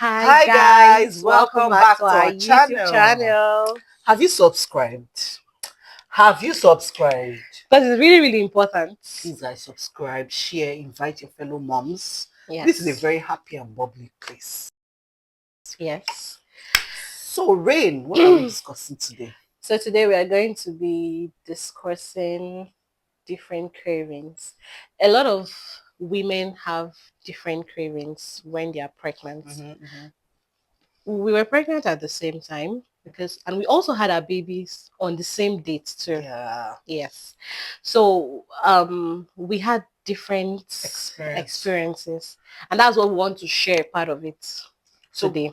Hi Hi guys, guys, welcome welcome back back to to our our YouTube channel. channel. Have you subscribed? Have you subscribed? Because it's really important. Please guys, subscribe, share, invite your fellow moms. This is a Yes. very happy and bubbly place. Yes. So Rain, what are we discussing today? So today we are going to be discussing different cravings. A lot of women have different cravings when they are pregnant. We were pregnant at the same time and we also had our babies on the same date too. Yeah, Yes. So we had different experience. experiences, and that's what we want to share part of it So today.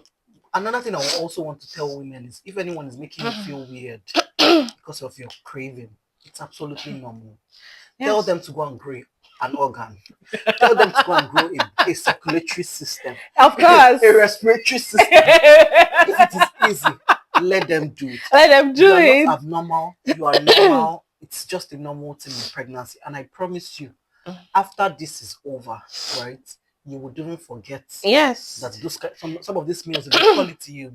another thing I also want to tell women is if anyone is making you feel weird because of your craving, it's absolutely normal. Tell Yes. them to go and grow an organ. Tell them to go and grow a circulatory system, Of a course. respiratory system. If Let it is easy, let them do it. them You do are not it. abnormal. You are normal. It's just a normal thing in pregnancy. And I promise you, after this is over, right, you would even forget that Yes. some of these meals, if they call it to you,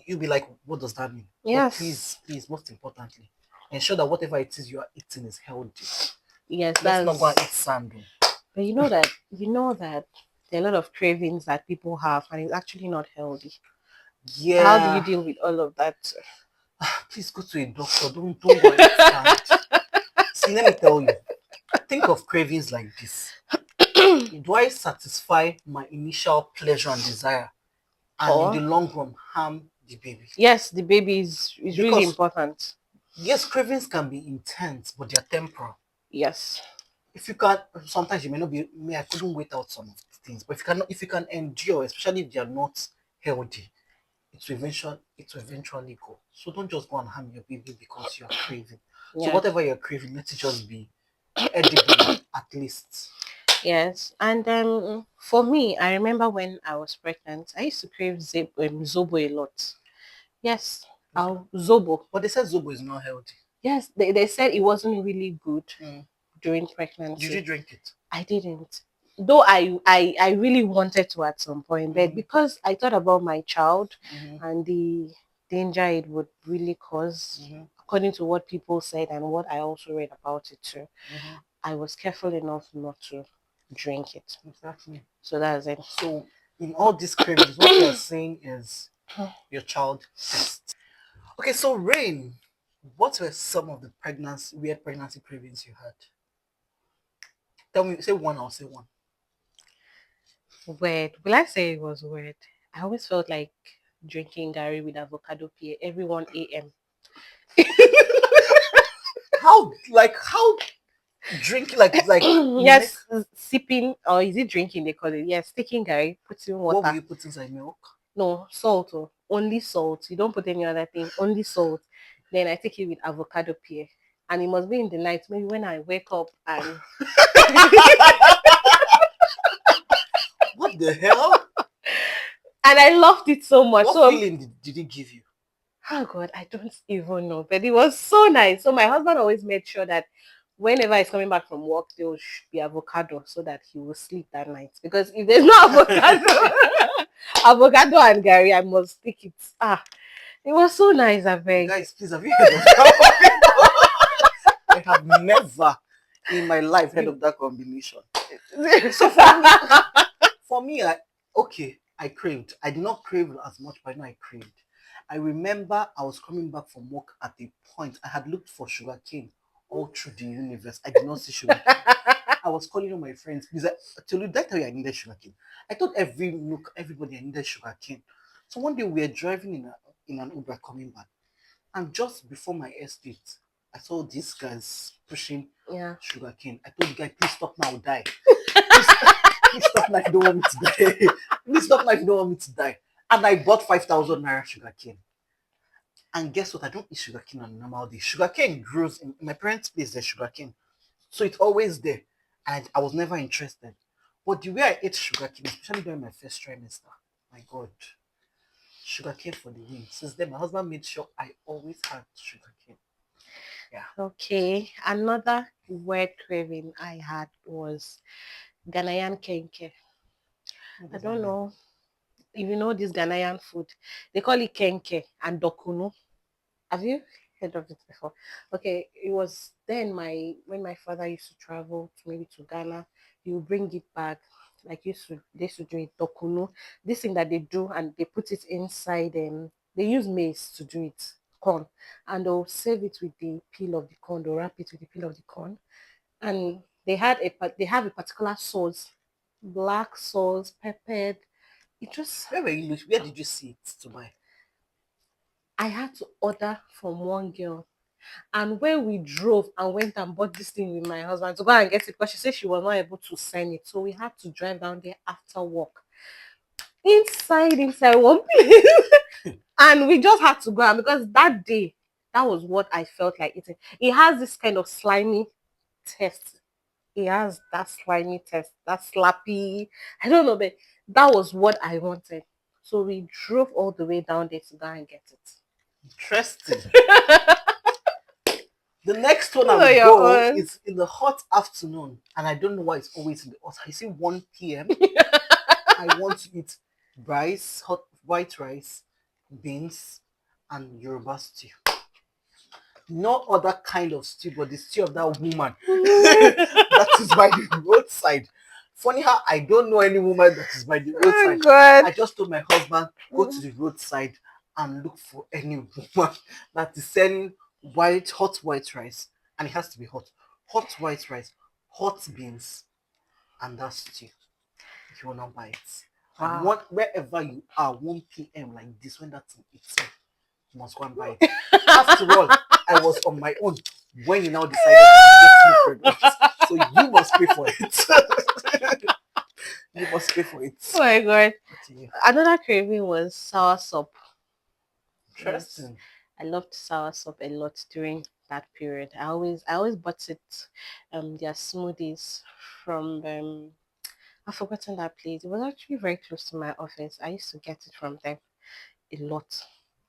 you'll be like, what does that mean? But Yes. please, most importantly, ensure that whatever it is you are eating is healthy. Yes, Let's not go and eat that's sand. but you know that there are a lot of cravings that people have and it's actually not healthy. So how do you Yeah, deal with all of that? please go to a doctor. Don't go and eat sand. See, let me tell you. Think of cravings like this. Do I satisfy my initial pleasure and desire, and in the Or long run harm the baby? yes, the baby is really Because important. yes, cravings can be intense, but they're temporal. Yes. If you can, sometimes you may not be. Me, I couldn't wait out some of the things, but if you can endure, especially if they are not healthy, it will eventually go. So don't just go and harm your baby because you are craving. So Yes. whatever you're craving, let it just be edible at least. Yes. And for me, I remember when I was pregnant, I used to crave zobo a lot. Yes. Zobo. But they said Zobo is not healthy. Yes, they said it wasn't really good Mm. during Did you pregnancy. drink it? I didn't. Though I really wanted to at some point, but Mm-hmm. because I thought about my child Mm-hmm. and the danger it would really cause, Mm-hmm. according to what people said and what I also read about it too, Mm-hmm. I was careful enough not to drink it. Exactly. So that's it. So in all these cravings, what you are saying is your child first. Okay, so Rain, what were some of the weird pregnancy cravings you had? Tell me, say one, I'll say one. Weird. Will I say it was weird? I always felt like drinking Gary with avocado pie every 1 a.m. How drink like you make Yes, sipping or is it drinking they call it? Yes, taking Gary, putting what will water. you put inside milk? No, salt. Oh, only salt. You don't put any other thing. Only salt. Then I take it with avocado pie. And it must be in the night, maybe when I wake up and What the hell? and I loved it so much. What So feeling did it give you? oh God, I don't even know. But it was so nice. So my husband always made sure that whenever he's coming back from work, there will be avocado so that he will sleep that night. Because if there's no avocado, avocado and Gary, I must take it. Ah, it was so nice, I beg. Guys, please have you heard of that? I have never in my life heard of that combination. So for me, I craved. I did not crave as much, but I know I craved. I remember I was coming back from work at a point. I had looked for sugarcane all through the universe. I did not see sugarcane. I was calling all my friends because did I tell you I needed sugarcane? I thought everybody I needed sugarcane. So one day we were driving in an Uber coming back, and just before my estate, I saw these guys pushing Yeah. sugarcane. I told the guy, please stop now, I'll die. Please, please stop now if you don't want me to die. Please stop now if you don't want me to die. And I bought 5,000 naira sugarcane. And guess what? I don't eat sugarcane on a normal day. Sugarcane grows in my parents' place, there's sugarcane. So it's always there. And I was never interested. But the way I ate sugarcane, especially during my first trimester, my God, sugarcane for the win. Since then, my husband made sure I always had sugarcane. Yeah. Okay. Another weird craving I had was Ghanaian kenke. What I does that don't mean? know. if you know this Ghanaian food, they call it kenke and dokunu. Have you heard of it before? Okay, it was then my when my father used to travel to maybe to Ghana, he would bring it back. Like they used to do it dokunu. This thing that they do and they put it inside they use maize to do it, corn, and they'll save it with the peel of the corn, they'll wrap it with the peel of the corn. And they have a particular sauce, black sauce, peppered. It just Where did you see it to buy? I had to order from one girl. And when we drove and went and bought this thing with my husband to go and get it, because she said she was not able to send it. So we had to drive down there after work. Inside one place. And we just had to go and because that day, that was what I felt like eating. It has this kind of slimy taste. It has that slimy taste, that slappy. I don't know, but that was what I wanted. So we drove all the way down there to go and get it. Interesting. The next one I Oh, would your go own. is in the hot afternoon, and I don't know why it's always in the hot. I see 1 p.m. I want to eat rice, hot white rice, beans, and Yoruba stew. No other kind of stew, but the stew of that woman that is by the roadside. Funny how I don't know any woman that is by the Oh roadside. God. I just told my husband, go to the roadside and look for any woman that is selling hot white rice. And it has to be hot. Hot white rice, hot beans, and that stew. If you will not buy it. And Wow. wherever you are, 1 p.m. like this, when that thing eats you must go and buy it. After all, I was on my own when you now decided to get me pregnant. So you must pay for it. You must pay for it. Oh my God. Continue. Another craving was sour soup. Yes. Interesting. I loved sour soup a lot during that period. I always bought it their smoothies from I've forgotten that place. It was actually very close to my office. I used to get it from them a lot.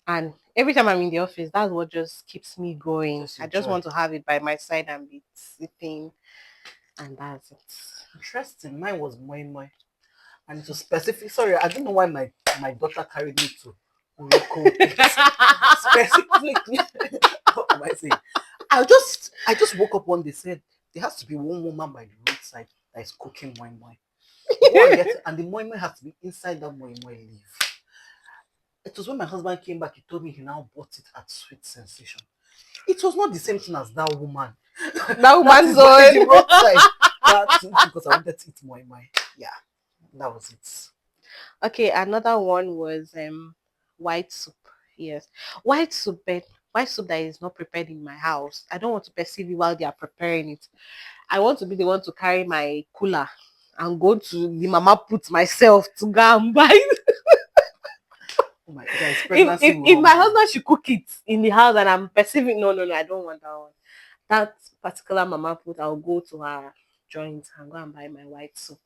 And every time I'm in the office, that's what just keeps me going. Just I just enjoy. want to have it by my side and be sipping, and that's it. Interesting. Mine was moi moi. And to specific, sorry, I don't know why my daughter carried me to Uroko. Specifically, what am I saying? I just woke up one day, said there has to be one woman by the roadside that is cooking moi moi. Go and get it, and the moi moi has to be inside that moi moi leaf. It was when my husband came back, he told me he now bought it at Sweet Sensation. It was not the same thing as that woman. That That woman's is by the own. roadside. That's because I wanted to eat moi moi. Yeah, that was it. Okay, another one was white soup. Yes, white soup, but white soup that is not prepared in my house. I don't want to perceive it while they are preparing it. I want to be the one to carry my cooler and go to the mama put myself to go and buy. Oh my guys, if, pregnancy if will if my humble. husband should cook it in the house and I'm perceiving no, I don't want that one. That particular mama put, I'll go to her joint and go and buy my white soup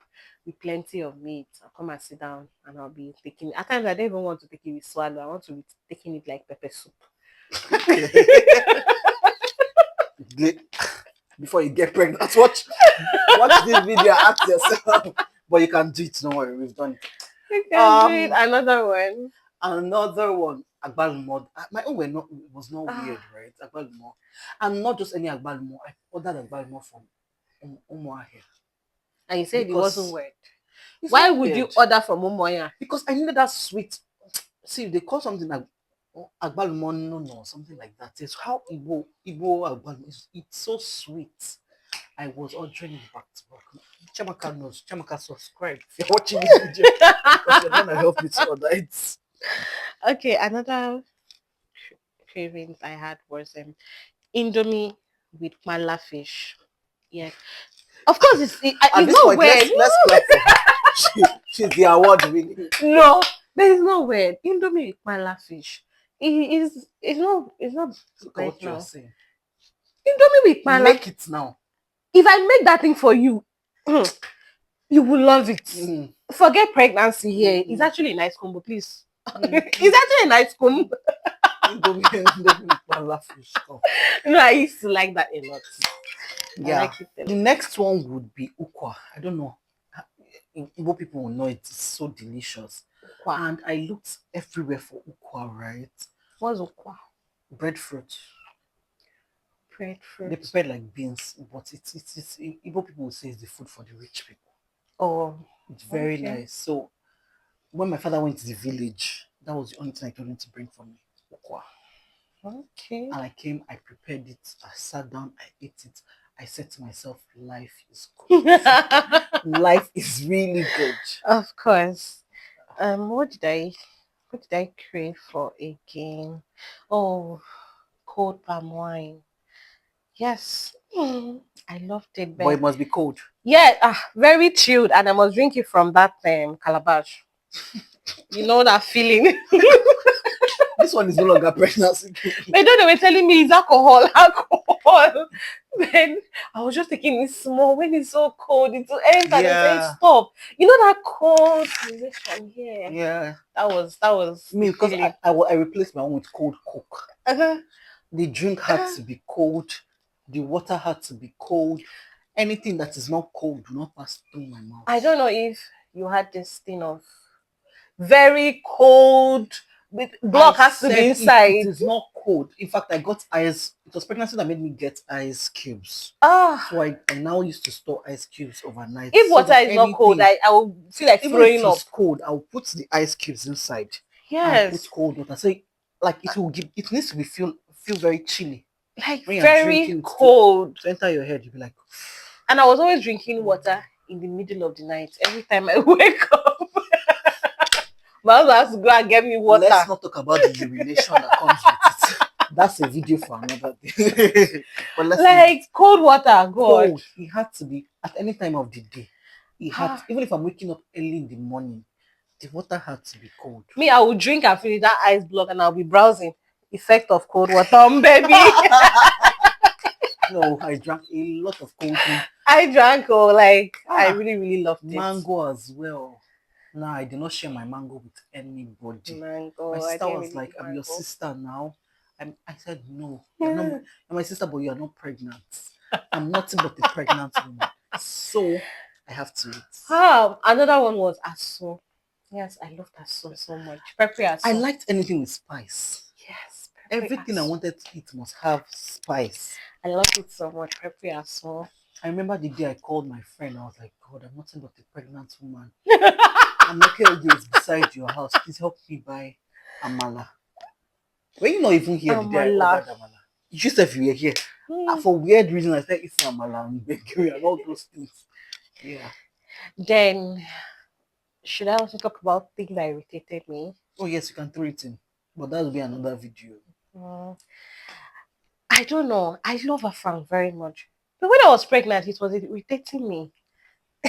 with plenty of meat. I'll come and sit down and I'll be taking it. At times I don't even want to take it with swallow. I want to be taking it like pepper soup. Before you get pregnant, watch this video, ask yourself. But you can do it, don't worry, we've done it. You can do it. Um Another one. Another one, agbalumo. My own was not weird, Ah, right? Agbalumo. And not just any agbalumo. I ordered agbalumo from Umuahia and you said it wasn't because weird. it's Why not would you weird. order from Momoya? Because I needed that sweet. See, they call something like agbalumo no, something like that. It's how Igbo agbalumo is. It's so sweet. I was ordering it back to back. Chamaka knows. Chamaka, subscribe if you're watching this video because you're gonna help me to order it. Okay, another cravings I had was Indomie with mala fish. Yeah. Of course, At it's this not point, weird. let's clap for her. She's the award winning. No, there is no weird. Indomie with mala fish. It's not Look at right what you are now. saying. Indomie with mala. Make it now. If I make that thing for you, you will love it. Mm, Forget pregnancy here. It's mm, actually a nice combo, please. mm, It's actually a nice combo. Indomie with fish. Oh. No, I used to like that a lot. I Yeah. like it a The lot. next one would be ukwa. I don't know. Igbo people will know it. It's so delicious. Ukwa. And I looked everywhere for ukwa, right? What's ukwa? Breadfruit. They Breadfruit. prepare like beans, but it's Igbo people will say it's the food for the rich people. Oh, It's very okay. nice. So when my father went to the village, that was the only thing I told him to bring for me. Ukwa. Okay. And I came, I prepared it, I sat down, I ate it. I said to myself, life is good. Life is really good. Of course. What did I crave for again? Oh, cold palm wine. Yes. I loved it, But but it must be cold. yeah, very chilled, and I must drink it from that calabash. You know that feeling. This one is no longer pregnancy. They don't know, they were telling me it's alcohol, alcohol. Then I was just taking it small. When it's so cold, it will enter. They say Yeah. stop. You know that cold sensation here. Yeah. That was Me, the because feeling. I replaced my own with cold Coke. Uh-huh. The drink had to be cold. The water had to be cold. Anything that is not cold do not pass through my mouth. I don't know if you had this thing of very cold. Block has to be inside. It is not cold. In fact, I got ice. It was pregnancy that made me get ice cubes. So I now used to store ice cubes overnight. If so water that is not cold, I will feel like even if throwing up. it's cold, I'll put the ice cubes inside and put Yes. cold water. So like it will give. It needs to be feel very chilly. Like When you're very drinking it cold. to enter your head, you'll be like. And I was always drinking water in the middle of the night. Every time I wake up, my husband has to go and get me water. Let's not talk about the urination that comes with it. That's a video for another day. But let's like cold water, God. Cold. It had to be at any time of the day. It had even if I'm waking up early in the morning, the water had to be cold. Me, I will drink and finish that ice block, and I'll be browsing. Effect of cold water, baby. No, I drank a lot of cold things. I drank, I really, really loved it. Mango as well. No, I did not share my mango with anybody. Mango. My sister was really like, like I'm your mango. sister now. I said, no, you're my sister, but you are not pregnant. I'm nothing but a pregnant woman. So I have to eat. Another one was asu. Yes, I loved asu so much. Pepper asu. I liked anything with spice. Yes. Everything I wanted to eat must have spice. I loved it so much. Pepper asu. I remember the day I called my friend. I was like, God, I'm nothing but a pregnant woman. I'm okay with this beside your house. Please help me buy amala. Were you not even here the day I ordered amala? You just said you were here. For weird reasons, I said it's amala and bakery and all those things. Yeah. Then, should I also talk about things that irritated me? Oh yes, you can throw it in, but that will be another video. I don't know. I love Afang very much, but when I was pregnant, it was irritating me.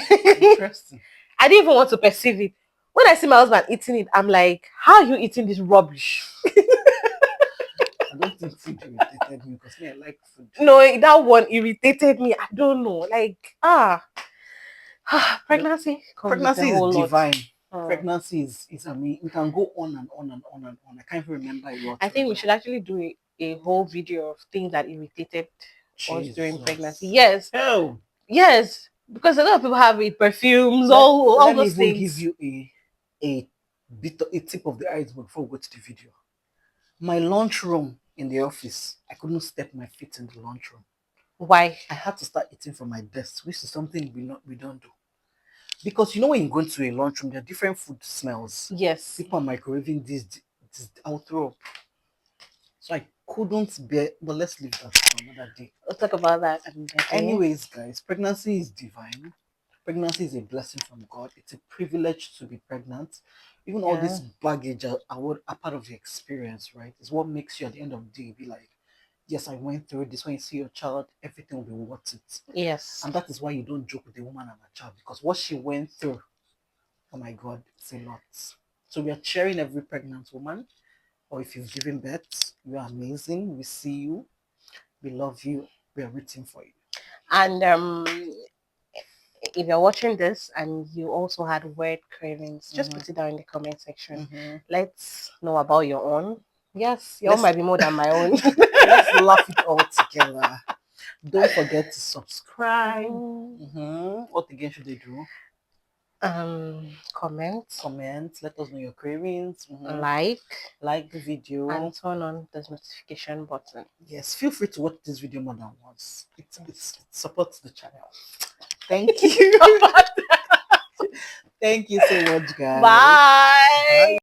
Interesting. I didn't even want to perceive it. When I see my husband eating it, I'm like, how are you eating this rubbish? I don't think food irritated me because me, I like food. No, that one irritated me. I don't know. Pregnancy. Pregnancy is divine. Pregnancy is I mean, we can go on and on and on and on. I can't even remember a lot. I think we should actually do a whole video of things that irritated us during pregnancy. Yes. Oh. Yes. Because a lot of people have it, perfumes, all those things. Let me even give you a tip of the iceberg before we go to the video. My lunchroom in the office, I couldn't step my feet in the lunchroom. Why? I had to start eating from my desk, which is something we don't do. Because you know when you go into a lunchroom, there are different food smells. Yes. People are microwaving this I'll throw up. So I couldn't bear, but let's leave that for another day. We'll talk about that. Anyways, guys, pregnancy is divine. Pregnancy is a blessing from God. It's a privilege to be pregnant. Even all this baggage are part of the experience, right? It's what makes you at the end of the day be like, yes, I went through this. When you see your child, everything will be worth it. Yes. And that is why you don't joke with a woman and a child, because what she went through, oh my God, it's a lot. So we are cheering every pregnant woman, or if you've given birth, you are amazing. We see you. We love you. We are rooting for you. And if you're watching this and you also had weird cravings, just put it down in the comment section. Let's know about your own. Yes, your own might be more than my own. Let's laugh it all together. Don't forget to subscribe. What again should they do? Comment, Let us know your cravings. Like the video and turn on the notification button. Yes, feel free to watch this video more than once. It supports the channel. Thank you. Thank you so much, guys. Bye. Bye.